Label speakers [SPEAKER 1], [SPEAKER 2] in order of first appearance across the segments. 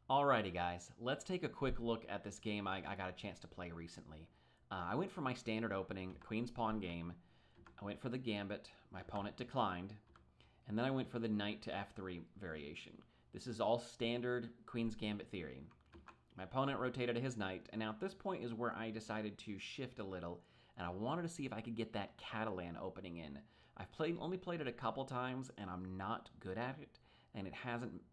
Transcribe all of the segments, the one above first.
[SPEAKER 1] Alrighty, guys, let's take a quick look at this game I got a chance to play recently. I went for my standard opening, Queen's Pawn game. I went for the Gambit. My opponent declined. And then I went for the Knight to F3 variation. This is all standard Queen's Gambit theory. My opponent rotated his Knight, and now at this point is where I decided to shift a little, and I wanted to see if I could get that Catalan opening in. I've only played it a couple times, and I'm not good at it, and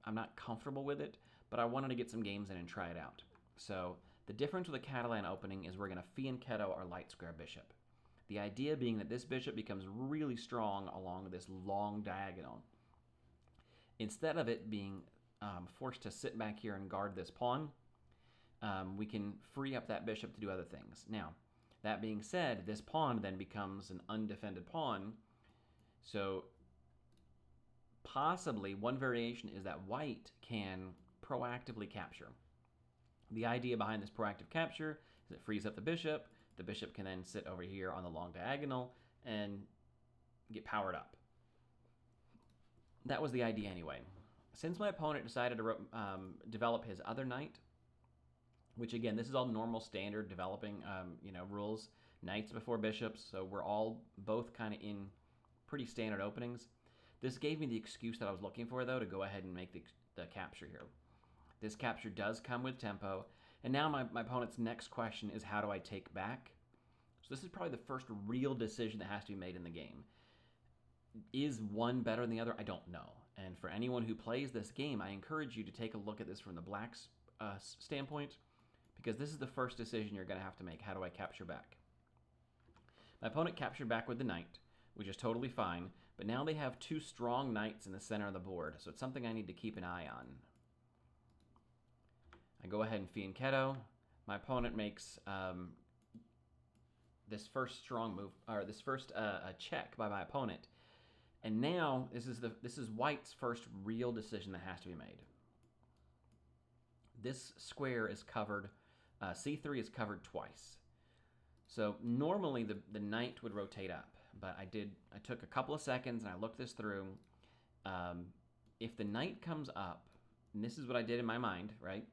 [SPEAKER 1] I'm not comfortable with it, but I wanted to get some games in and try it out. So the difference with a Catalan opening is we're going to fianchetto our light square bishop. The idea being that this bishop becomes really strong along this long diagonal. Instead of it being forced to sit back here and guard this pawn, we can free up that bishop to do other things. Now, that being said, this pawn then becomes an undefended pawn. So possibly one variation is that white can proactively capture. The idea behind this proactive capture is it frees up the bishop. The bishop can then sit over here on the long diagonal and get powered up. That was the idea anyway. Since my opponent decided to develop his other knight, which again, this is all normal standard developing rules, knights before bishops, so we're all both kind of in pretty standard openings. This gave me the excuse that I was looking for, though, to go ahead and make the capture here. This capture does come with tempo, and now my opponent's next question is, how do I take back? So this is probably the first real decision that has to be made in the game. Is one better than the other? I don't know. And for anyone who plays this game, I encourage you to take a look at this from the black's standpoint, because this is the first decision you're going to have to make. How do I capture back? My opponent captured back with the knight, which is totally fine, but now they have two strong knights in the center of the board, so it's something I need to keep an eye on. I go ahead and fianchetto. My opponent makes this first strong move, or this first check by my opponent, and now this is white's first real decision that has to be made. This square is covered. C3 is covered twice. So normally the knight would rotate up, but I took a couple of seconds and I looked this through. If the knight comes up, and this is what I did in my mind, right?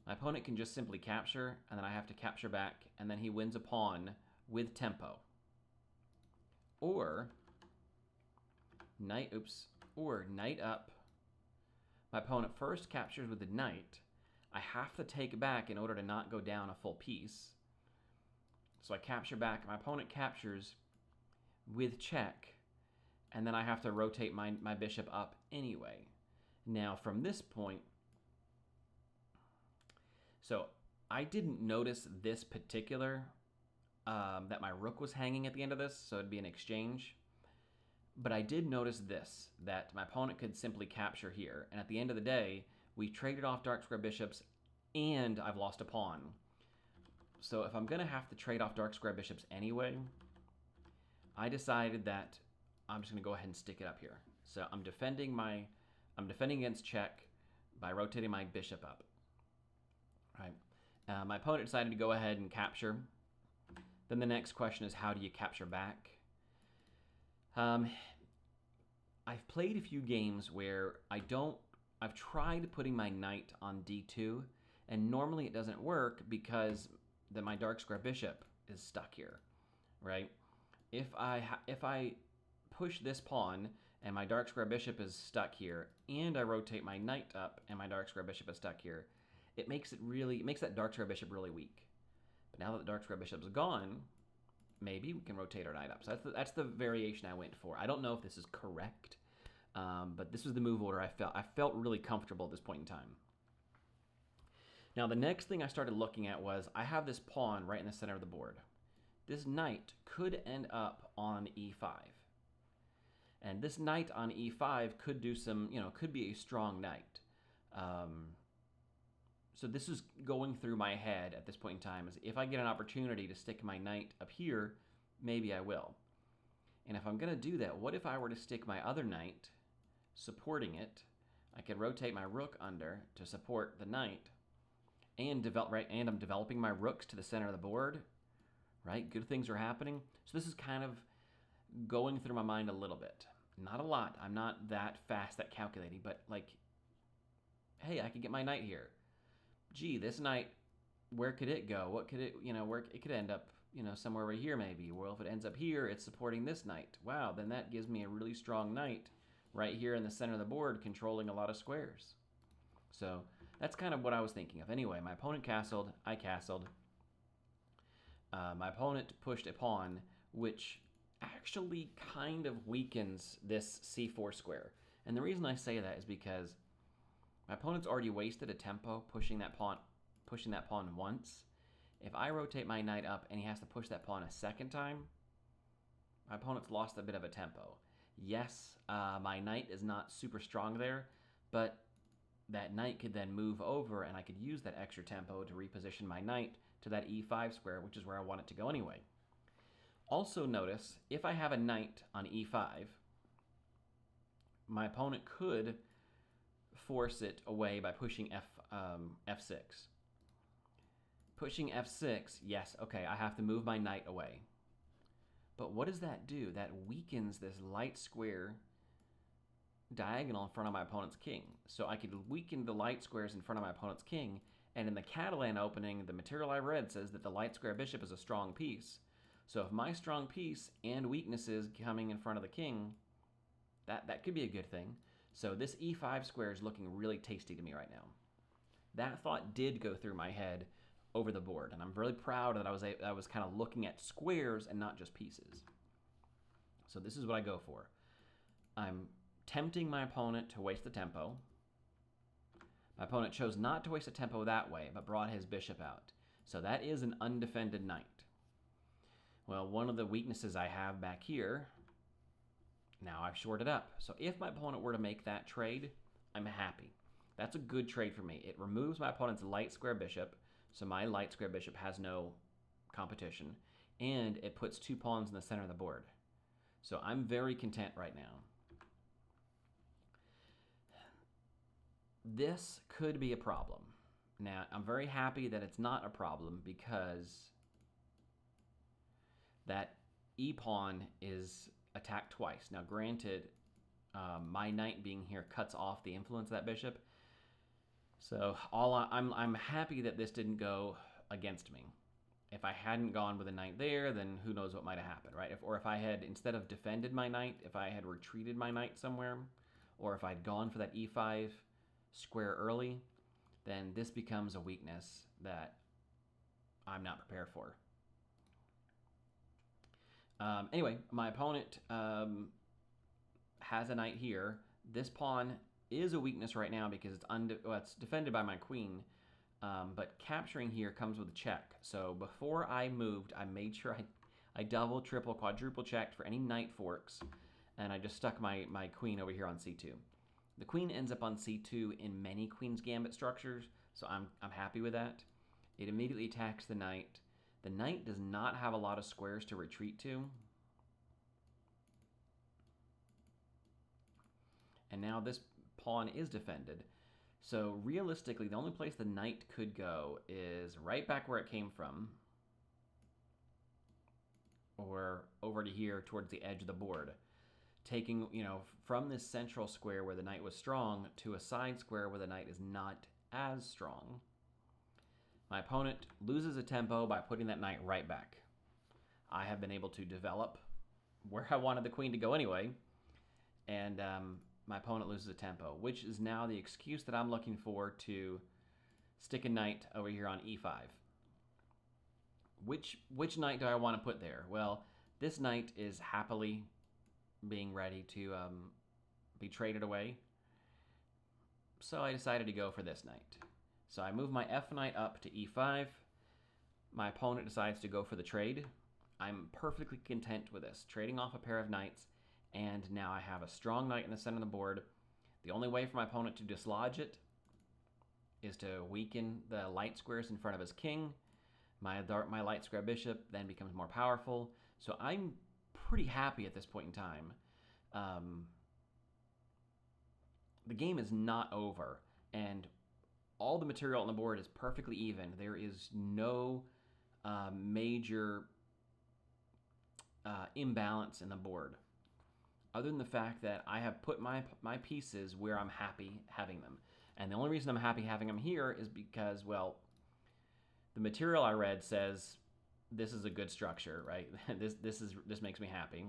[SPEAKER 1] My opponent can just simply capture, and then I have to capture back, and then he wins a pawn with tempo. Or knight up. My opponent first captures with the knight. I have to take back in order to not go down a full piece. So I capture back. My opponent captures with check, and then I have to rotate my bishop up anyway. Now from this point, so I didn't notice this particular, that my rook was hanging at the end of this, so it'd be an exchange. But I did notice this, that my opponent could simply capture here, and at the end of the day, we traded off dark square bishops, and I've lost a pawn. So if I'm going to have to trade off dark square bishops anyway, I decided that I'm just going to go ahead and stick it up here. So I'm defending against check by rotating my bishop up. Right. My opponent decided to go ahead and capture. Then the next question is, how do you capture back? I've played a few games where I've tried putting my knight on d2, and normally it doesn't work because my dark square bishop is stuck here, right? If I push this pawn and my dark square bishop is stuck here, and I rotate my knight up and my dark square bishop is stuck here, it makes that dark square bishop really weak. But now that the dark square bishop's gone, maybe we can rotate our knight up. So that's the variation I went for. I don't know if this is correct, but this was the move order I felt really comfortable at this point in time. Now the next thing I started looking at was, I have this pawn right in the center of the board. This knight could end up on e5. And this knight on e5 could do some, could be a strong knight. So this is going through my head at this point in time, is if I get an opportunity to stick my knight up here, maybe I will. And if I'm going to do that, what if I were to stick my other knight, supporting it? I could rotate my rook under to support the knight, and I'm developing my rooks to the center of the board, right? Good things are happening. So this is kind of going through my mind a little bit. Not a lot. I'm not that fast at calculating, but like, hey, I could get my knight here. gee, this knight, where could it go? What could it, where it could end up, somewhere right here maybe. Well, if it ends up here, it's supporting this knight. Wow, then that gives me a really strong knight right here in the center of the board, controlling a lot of squares. So that's kind of what I was thinking of. Anyway, my opponent castled, I castled. My opponent pushed a pawn, which actually kind of weakens this c4 square. And the reason I say that is because my opponent's already wasted a tempo pushing that pawn once. If I rotate my knight up and he has to push that pawn a second time, my opponent's lost a bit of a tempo. Yes, my knight is not super strong there, but that knight could then move over and I could use that extra tempo to reposition my knight to that e5 square, which is where I want it to go anyway. Also notice, if I have a knight on e5, my opponent could force it away by pushing f6. Pushing f6, yes, okay, I have to move my knight away. But what does that do? That weakens this light square diagonal in front of my opponent's king. So I could weaken the light squares in front of my opponent's king, and in the Catalan opening, the material I read says that the light square bishop is a strong piece. So if my strong piece and weaknesses coming in front of the king, that could be a good thing. So this e5 square is looking really tasty to me right now. That thought did go through my head over the board, and I'm really proud that I was kind of looking at squares and not just pieces. So this is what I go for. I'm tempting my opponent to waste the tempo. My opponent chose not to waste a tempo that way, but brought his bishop out. So that is an undefended knight. Well, one of the weaknesses I have back here, now I've shorted up. So if my opponent were to make that trade, I'm happy. That's a good trade for me. It removes my opponent's light square bishop, so my light square bishop has no competition, and it puts 2 pawns in the center of the board. So I'm very content right now. This could be a problem. Now, I'm very happy that it's not a problem because that e-pawn is attacked twice. Now, granted, my knight being here cuts off the influence of that bishop. So I'm happy that this didn't go against me. If I hadn't gone with a knight there, then who knows what might have happened, right? Or if I had, instead of defended my knight, if I had retreated my knight somewhere, or if I'd gone for that e5 square early, then this becomes a weakness that I'm not prepared for. Anyway, my opponent has a knight here. This pawn is a weakness right now because it's defended by my queen, but capturing here comes with a check. So before I moved, I made sure I double, triple, quadruple checked for any knight forks, and I just stuck my queen over here on c2. The queen ends up on c2 in many Queen's Gambit structures, so I'm happy with that. It immediately attacks the knight. The knight does not have a lot of squares to retreat to. And now this pawn is defended. So realistically, the only place the knight could go is right back where it came from, or over to here towards the edge of the board, taking, from this central square where the knight was strong to a side square where the knight is not as strong. My opponent loses a tempo by putting that knight right back. I have been able to develop where I wanted the queen to go anyway, and my opponent loses a tempo, which is now the excuse that I'm looking for to stick a knight over here on e5. Which knight do I want to put there? Well, this knight is happily being ready to be traded away, so I decided to go for this knight. So I move my f knight up to e5. My opponent decides to go for the trade. I'm perfectly content with this, trading off a pair of knights, and now I have a strong knight in the center of the board. The only way for my opponent to dislodge it is to weaken the light squares in front of his king. My light square bishop then becomes more powerful. So I'm pretty happy at this point in time. The game is not over, and all the material on the board is perfectly even. There is no major imbalance in the board, other than the fact that I have put my pieces where I'm happy having them. And the only reason I'm happy having him here is because, well, the material I read says this is a good structure, right? This makes me happy.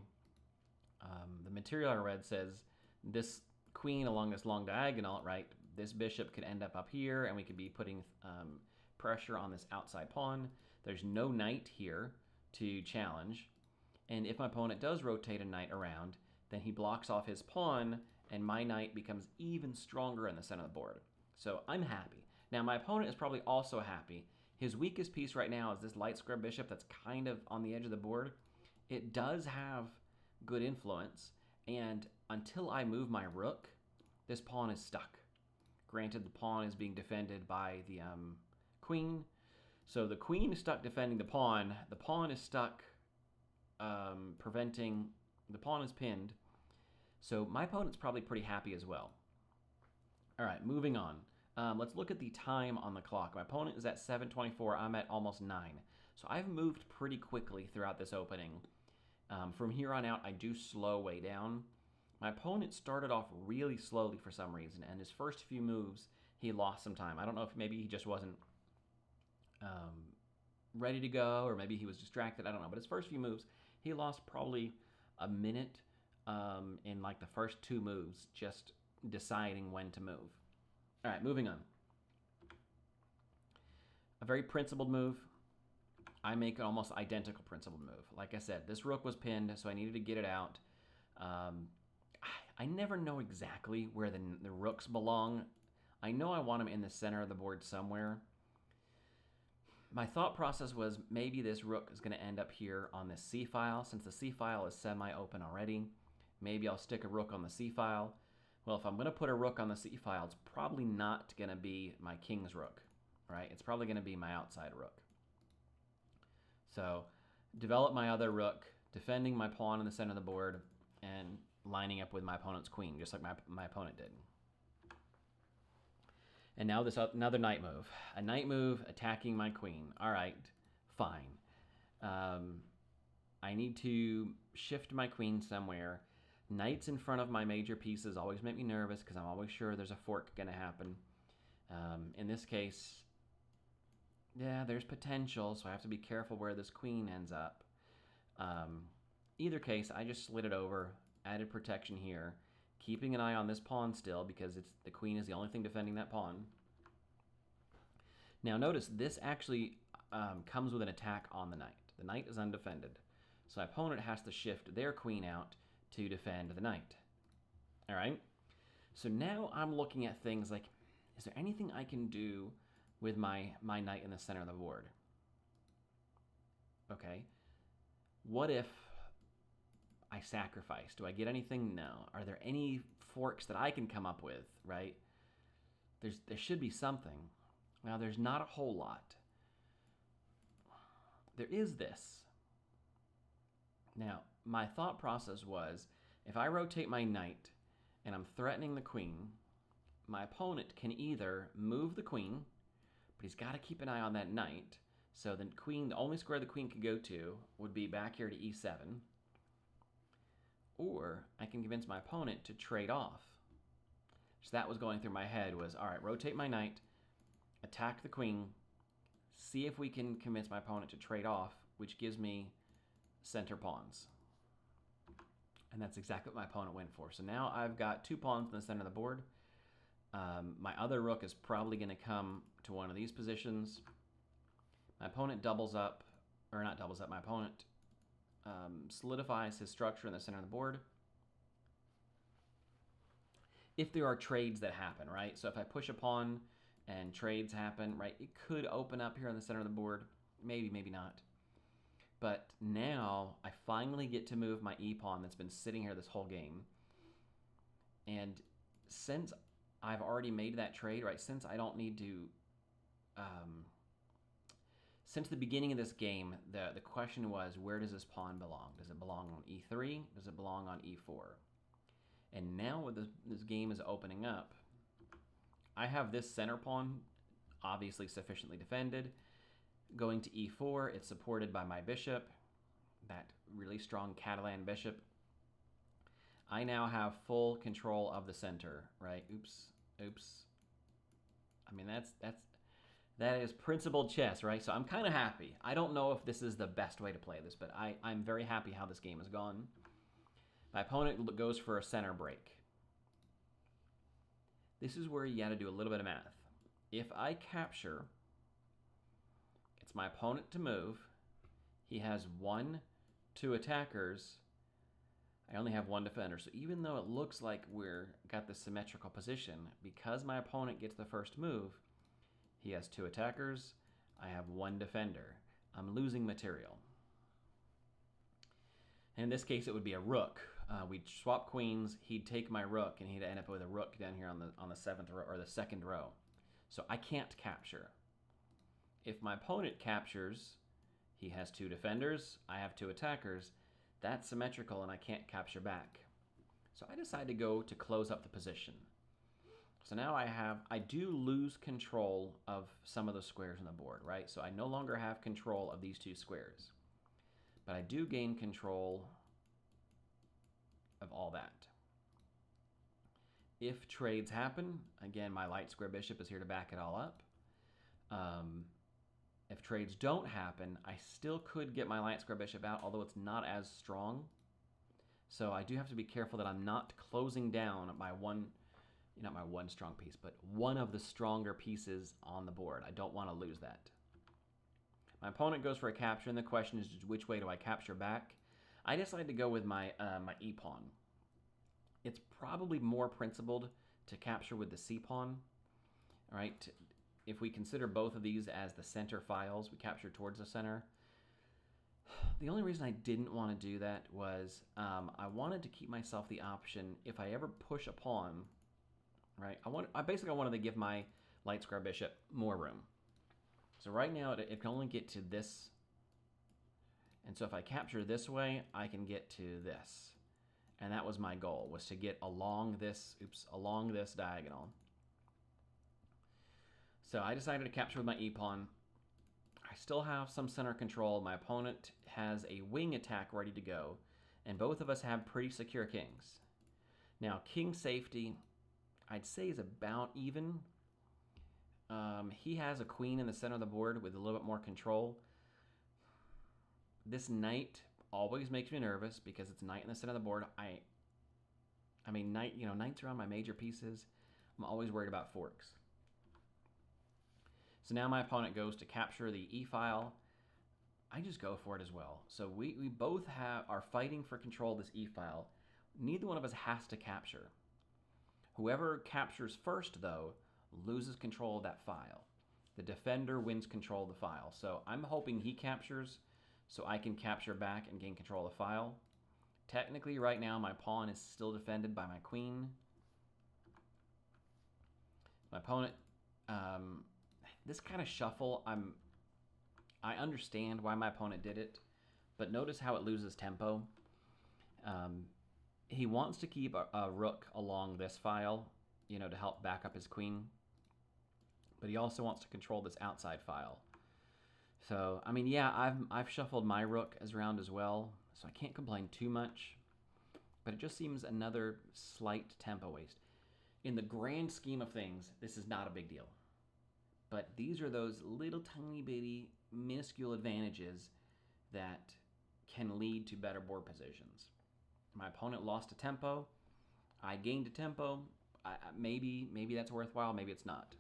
[SPEAKER 1] The material I read says this queen along this long diagonal, right? This bishop could end up here, and we could be putting pressure on this outside pawn. There's no knight here to challenge. And if my opponent does rotate a knight around, then he blocks off his pawn, and my knight becomes even stronger in the center of the board. So I'm happy. Now, my opponent is probably also happy. His weakest piece right now is this light square bishop that's kind of on the edge of the board. It does have good influence, and until I move my rook, this pawn is stuck. Granted, the pawn is being defended by the queen. So the queen is stuck defending the pawn. The pawn is stuck preventing... The pawn is pinned. So my opponent's probably pretty happy as well. All right, moving on. Let's look at the time on the clock. My opponent is at 7:24. I'm at almost 9. So I've moved pretty quickly throughout this opening. From here on out, I do slow way down. My opponent started off really slowly for some reason, and his first few moves, he lost some time. I don't know if maybe he just wasn't ready to go, or maybe he was distracted. I don't know. But his first few moves, he lost probably a minute in like the first 2 moves, just deciding when to move. All right, moving on. A very principled move. I make an almost identical principled move. Like I said, this rook was pinned, so I needed to get it out. I never know exactly where the rooks belong. I know I want them in the center of the board somewhere. My thought process was maybe this rook is going to end up here on this c-file. Since the c-file is semi-open already, maybe I'll stick a rook on the c-file. Well, if I'm going to put a rook on the c-file, it's probably not going to be my king's rook, right? It's probably going to be my outside rook. So, develop my other rook, defending my pawn in the center of the board, and lining up with my opponent's queen, just like my opponent did. And now this another knight move. A knight move attacking my queen. All right, fine. I need to shift my queen somewhere. Knights in front of my major pieces always make me nervous because I'm always sure there's a fork going to happen. In this case, yeah, there's potential, so I have to be careful where this queen ends up. Either case, I just slid it over, added protection here, keeping an eye on this pawn still because the queen is the only thing defending that pawn. Now notice this actually comes with an attack on the knight. The knight is undefended, so my opponent has to shift their queen out to defend the knight. All right, so now I'm looking at things like, is there anything I can do with my knight in the center of the board? Okay, what if I sacrifice? Do I get anything? No. Are there any forks that I can come up with, right? There should be something. Now, there's not a whole lot. There is this. Now, my thought process was, if I rotate my knight and I'm threatening the queen, my opponent can either move the queen, but he's got to keep an eye on that knight. So the queen, the only square the queen could go to would be back here to e7. Or I can convince my opponent to trade off. So that was going through my head was, all right, rotate my knight, attack the queen, see if we can convince my opponent to trade off, which gives me center pawns. And that's exactly what my opponent went for. So now I've got 2 pawns in the center of the board. My other rook is probably going to come to one of these positions. My opponent doubles up, or not doubles up, my opponent solidifies his structure in the center of the board. If there are trades that happen, right? So if I push a pawn and trades happen, right, it could open up here in the center of the board. Maybe, maybe not. But now I finally get to move my e-pawn that's been sitting here this whole game. And since I've already made that trade, right, since I don't need to... since the beginning of this game, the question was, where does this pawn belong? Does it belong on e3? Does it belong on e4? And now when this game is opening up, I have this center pawn obviously sufficiently defended. Going to e4, it's supported by my bishop, that really strong Catalan Bishop. I now have full control of the center, right? Oops. I mean, that is principled chess, right? So I'm kind of happy. I don't know if this is the best way to play this, but I'm very happy how this game has gone. My opponent goes for a center break. This is where you got to do a little bit of math. If I capture, it's my opponent to move. He has 2 attackers. I only have 1 defender. So even though it looks like we're got the symmetrical position, because my opponent gets the first move, he has 2 attackers. I have 1 defender. I'm losing material. And in this case, it would be a rook. We'd swap queens. He'd take my rook, and he'd end up with a rook down here on the 7th row or the 2nd row. So I can't capture. If my opponent captures, he has 2 defenders. I have 2 attackers. That's symmetrical, and I can't capture back. So I decide to go to close up the position. So now I do lose control of some of the squares on the board, right? So I no longer have control of these 2 squares. But I do gain control of all that. If trades happen, again, my light square bishop is here to back it all up. If trades don't happen, I still could get my light square bishop out, although it's not as strong. So I do have to be careful that I'm not closing down my not my one strong piece, but one of the stronger pieces on the board. I don't want to lose that. My opponent goes for a capture, and the question is, which way do I capture back? I decided to go with my e-pawn. It's probably more principled to capture with the c-pawn, right? If we consider both of these as the center files, we capture towards the center. The only reason I didn't want to do that was I wanted to keep myself the option, if I ever push a pawn, right? I basically wanted to give my light square bishop more room. So right now it can only get to this. And so if I capture this way, I can get to this. And that was my goal, was to get along this diagonal. So I decided to capture with my e-pawn. I still have some center control. My opponent has a wing attack ready to go, and both of us have pretty secure kings. Now, king safety, I'd say, is about even. He has a queen in the center of the board with a little bit more control. This knight always makes me nervous because it's knight in the center of the board. I mean, knights around my major pieces. I'm always worried about forks. So now my opponent goes to capture the e-file. I just go for it as well. So we both are fighting for control of this e-file. Neither one of us has to capture. Whoever captures first, though, loses control of that file. The defender wins control of the file. So I'm hoping he captures so I can capture back and gain control of the file. Technically, right now, my pawn is still defended by my queen. My opponent, this kind of shuffle, I understand why my opponent did it, but notice how it loses tempo. He wants to keep a rook along this file, to help back up his queen, but he also wants to control this outside file. So, I mean, yeah, I've shuffled my rook around as well, so I can't complain too much, but it just seems another slight tempo waste. In the grand scheme of things, this is not a big deal. But these are those little tiny bitty minuscule advantages that can lead to better board positions. My opponent lost a tempo. I gained a tempo. Maybe that's worthwhile. Maybe it's not.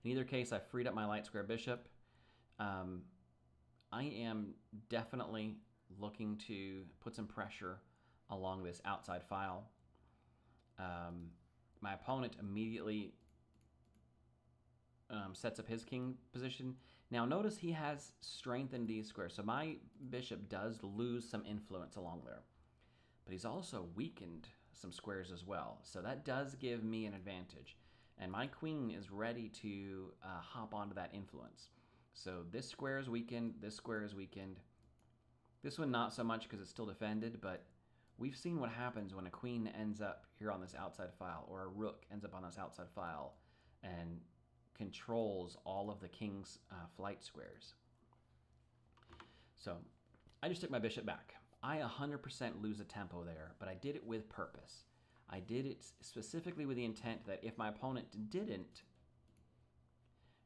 [SPEAKER 1] In either case, I freed up my light square bishop. I am definitely looking to put some pressure along this outside file. My opponent immediately sets up his king position. Now notice he has strengthened these squares, so my bishop does lose some influence along there. But he's also weakened some squares as well, so that does give me an advantage. And my queen is ready to hop onto that influence. So this square is weakened, this square is weakened. This one not so much because it's still defended, but we've seen what happens when a queen ends up here on this outside file, or a rook ends up on this outside file and controls all of the king's flight squares. So I just took my bishop back. I 100% lose a tempo there, but I did it with purpose. I did it specifically with the intent that if my opponent didn't,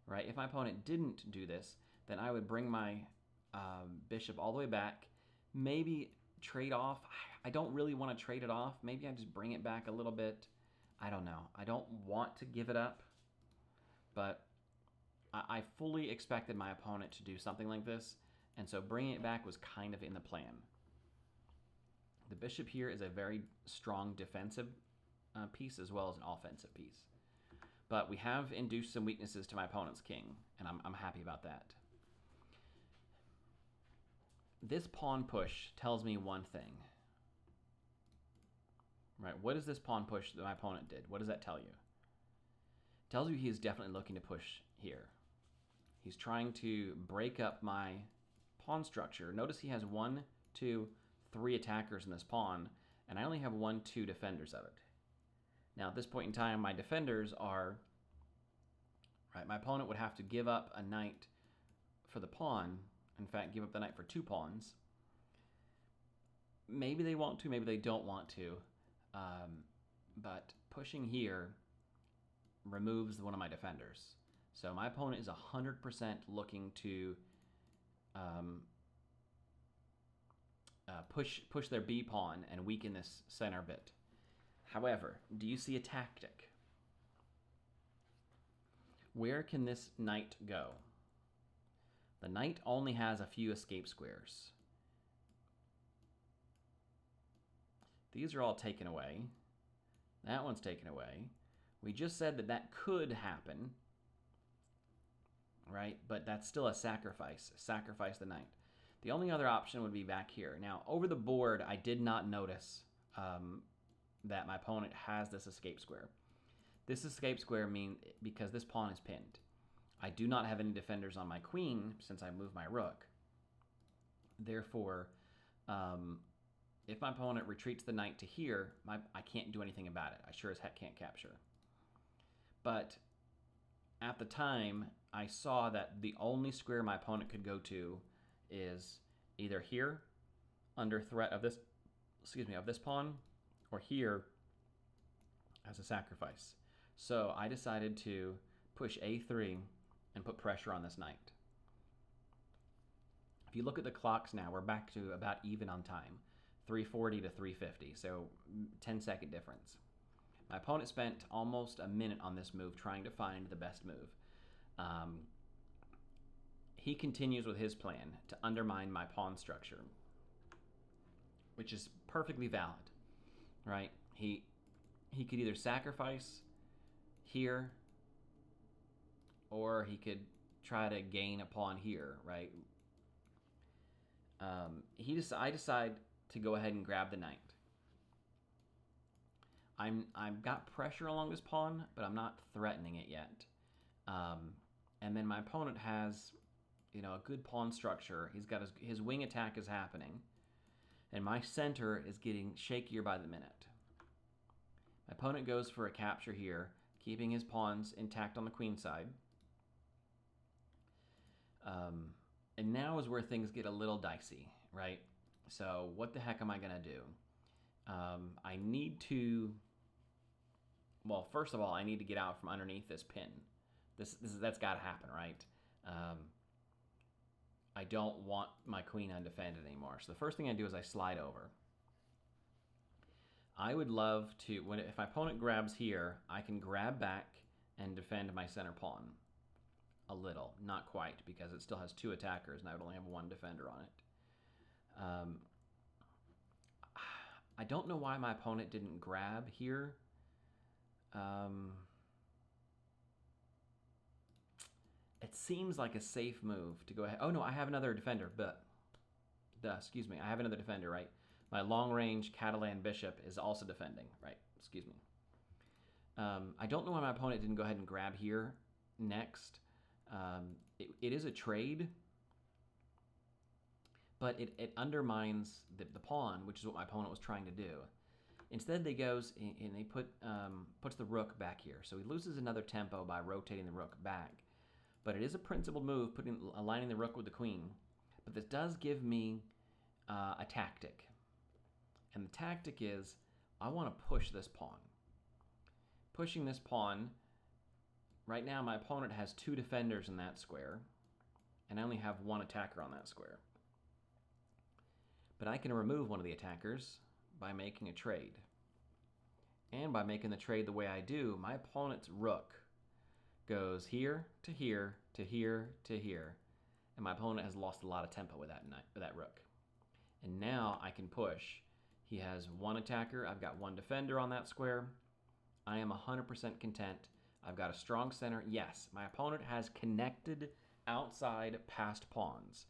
[SPEAKER 1] right, if my opponent didn't do this, then I would bring my bishop all the way back, maybe trade off. I don't really want to trade it off. Maybe I just bring it back a little bit. I don't know. I don't want to give it up, but I fully expected my opponent to do something like this, and so bringing it back was kind of in the plan. The bishop here is a very strong defensive piece as well as an offensive piece. But we have induced some weaknesses to my opponent's king, and I'm happy about that. This pawn push tells me one thing. Right, what is this pawn push that my opponent did? What does that tell you? It tells you he is definitely looking to push here. He's trying to break up my pawn structure. Notice he has 1, 2, 3 attackers in this pawn, and I only have 1, 2 defenders of it. Now at this point in time, my defenders are, right, my opponent would have to give up a knight for the pawn. In fact, give up the knight for 2 pawns. Maybe they want to, maybe they don't want to. But pushing here removes one of my defenders. So my opponent is 100% looking to push their B pawn and weaken this center bit. However, do you see a tactic? Where can this knight go? The knight only has a few escape squares. These are all taken away. That one's taken away. We just said that that could happen, right? But that's still a sacrifice. Sacrifice the knight. The only other option would be back here. Now, over the board, I did not notice that my opponent has this escape square. This escape square means because this pawn is pinned. I do not have any defenders on my queen since I moved my rook. Therefore, if my opponent retreats the knight to here, I can't do anything about it. I sure as heck can't capture. But at the time, I saw that the only square my opponent could go to is either here, under threat of this, of this pawn, or here as a sacrifice. So I decided to push A3 and put pressure on this knight. If you look at the clocks now, we're back to about even on time. 340 to 350, so 10-second difference. My opponent spent almost a minute on this move trying to find the best move. He continues with his plan to undermine my pawn structure, which is perfectly valid, right? He could either sacrifice here, or he could try to gain a pawn here, right? I decide to go ahead and grab the knight. I've got pressure along this pawn, but I'm not threatening it yet. And then my opponent has, a good pawn structure. He's got his wing attack is happening, and my center is getting shakier by the minute. My opponent goes for a capture here, keeping his pawns intact on the queen side. And now is where things get a little dicey, right? So what the heck am I going to do? I need to, well, first of all, I need to get out from underneath this pin. That's got to happen, right? I don't want my queen undefended anymore. So the first thing I do is I slide over. I would love to, if my opponent grabs here, I can grab back and defend my center pawn. A little, not quite, because it still has 2 attackers and I would only have 1 defender on it. I don't know why my opponent didn't grab here. It seems like a safe move to go ahead. Oh no, I have another defender, but excuse me, I have another defender, right? My long-range Catalan Bishop is also defending, right? Excuse me. I don't know why my opponent didn't go ahead and grab here next. It is a trade, but it undermines the pawn, which is what my opponent was trying to do. Instead, they goes and they puts the rook back here, so he loses another tempo by rotating the rook back. But it is a principled move, aligning the rook with the queen. But this does give me a tactic, and the tactic is I want to push this pawn. Pushing this pawn, right now my opponent has 2 defenders in that square, and I only have 1 attacker on that square. But I can remove one of the attackers by making a trade. And by making the trade the way I do, my opponent's rook goes here to here to here to here, and my opponent has lost a lot of tempo with that rook. And now I can push. He has 1 attacker, I've got 1 defender on that square. I am 100% content. I've got a strong center. Yes, my opponent has connected outside passed pawns.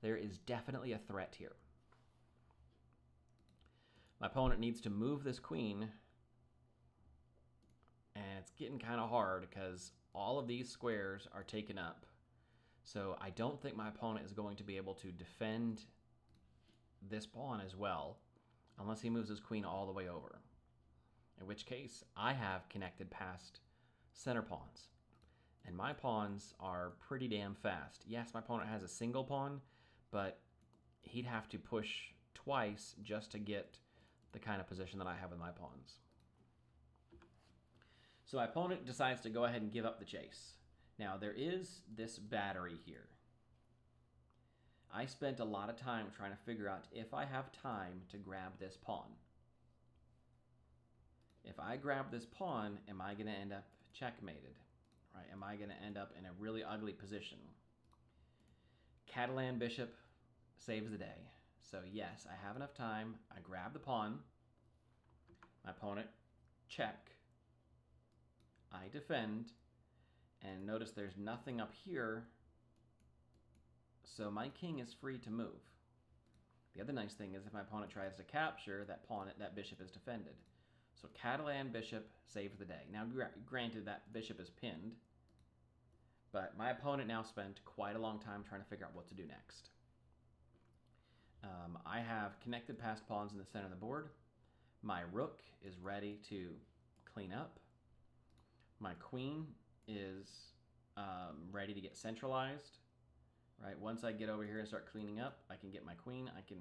[SPEAKER 1] There is definitely a threat here. My opponent needs to move this queen, and it's getting kind of hard because all of these squares are taken up. So I don't think my opponent is going to be able to defend this pawn as well unless he moves his queen all the way over. In which case, I have connected past center pawns. And my pawns are pretty damn fast. Yes, my opponent has a single pawn, but he'd have to push twice just to get the kind of position that I have with my pawns. So my opponent decides to go ahead and give up the chase. Now, there is this battery here. I spent a lot of time trying to figure out if I have time to grab this pawn. If I grab this pawn, am I going to end up checkmated? Right? Am I going to end up in a really ugly position? Catalan Bishop saves the day. So yes, I have enough time. I grab the pawn. My opponent, check. I defend. And notice there's nothing up here. So my king is free to move. The other nice thing is if my opponent tries to capture, that bishop is defended. So Catalan Bishop saves the day. Now, granted, that bishop is pinned, but my opponent now spent quite a long time trying to figure out what to do next. I have connected passed pawns in the center of the board. My rook is ready to clean up. My queen is ready to get centralized. Right. Once I get over here and start cleaning up, I can get my queen. I can,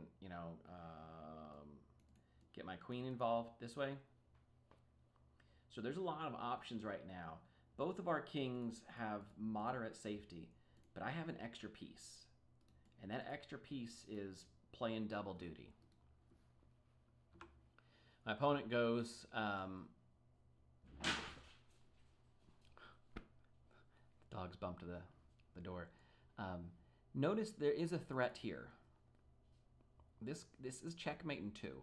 [SPEAKER 1] get my queen involved this way. So there's a lot of options right now. Both of our kings have moderate safety, but I have an extra piece. And that extra piece is playing double duty. My opponent goes... the dog's bumped to the door. Notice there is a threat here. This is checkmate in 2.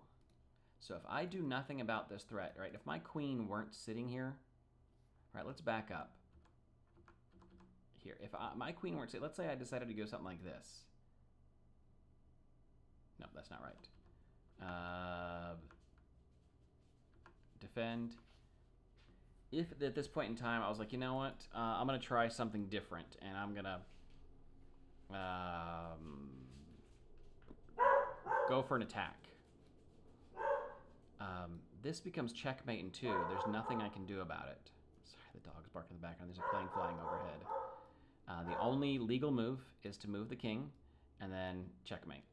[SPEAKER 1] So if I do nothing about this threat, right? If my queen weren't sitting here, right? Let's back up. Here, if my queen weren't sitting, let's say I decided to go something like this. No, that's not right. Defend. If at this point in time I was like, you know what? I'm gonna try something different, and I'm gonna go for an attack. This becomes checkmate in 2. There's nothing I can do about it. Sorry, the dog's barking in the background. There's a plane flying overhead. The only legal move is to move the king and then checkmate.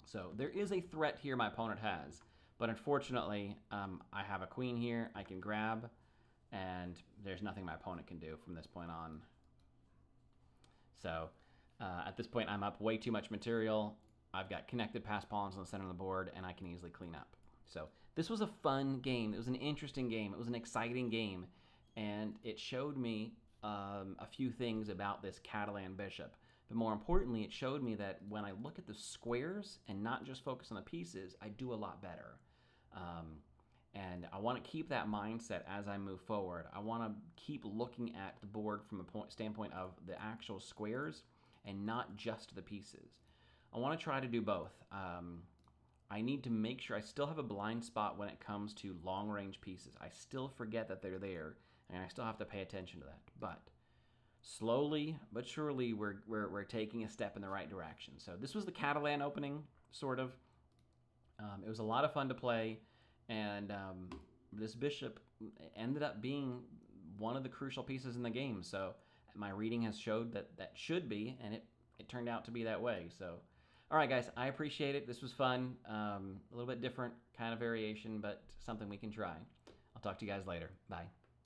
[SPEAKER 1] So there is a threat here my opponent has, but unfortunately, I have a queen here I can grab, and there's nothing my opponent can do from this point on. So at this point, I'm up way too much material. I've got connected passed pawns on the center of the board, and I can easily clean up. So this was a fun game. It was an interesting game. It was an exciting game, and it showed me a few things about this Catalan Bishop. But more importantly, it showed me that when I look at the squares and not just focus on the pieces, I do a lot better. And I want to keep that mindset as I move forward. I want to keep looking at the board from a standpoint of the actual squares and not just the pieces. I want to try to do both. I need to make sure I still have a blind spot when it comes to long-range pieces. I still forget that they're there, and I still have to pay attention to that. But slowly but surely, we're taking a step in the right direction. So this was the Catalan opening, sort of. It was a lot of fun to play, and this bishop ended up being one of the crucial pieces in the game. So my reading has showed that should be, and it turned out to be that way. So All right, guys, I appreciate it. This was fun. A little bit different kind of variation, but something we can try. I'll talk to you guys later. Bye.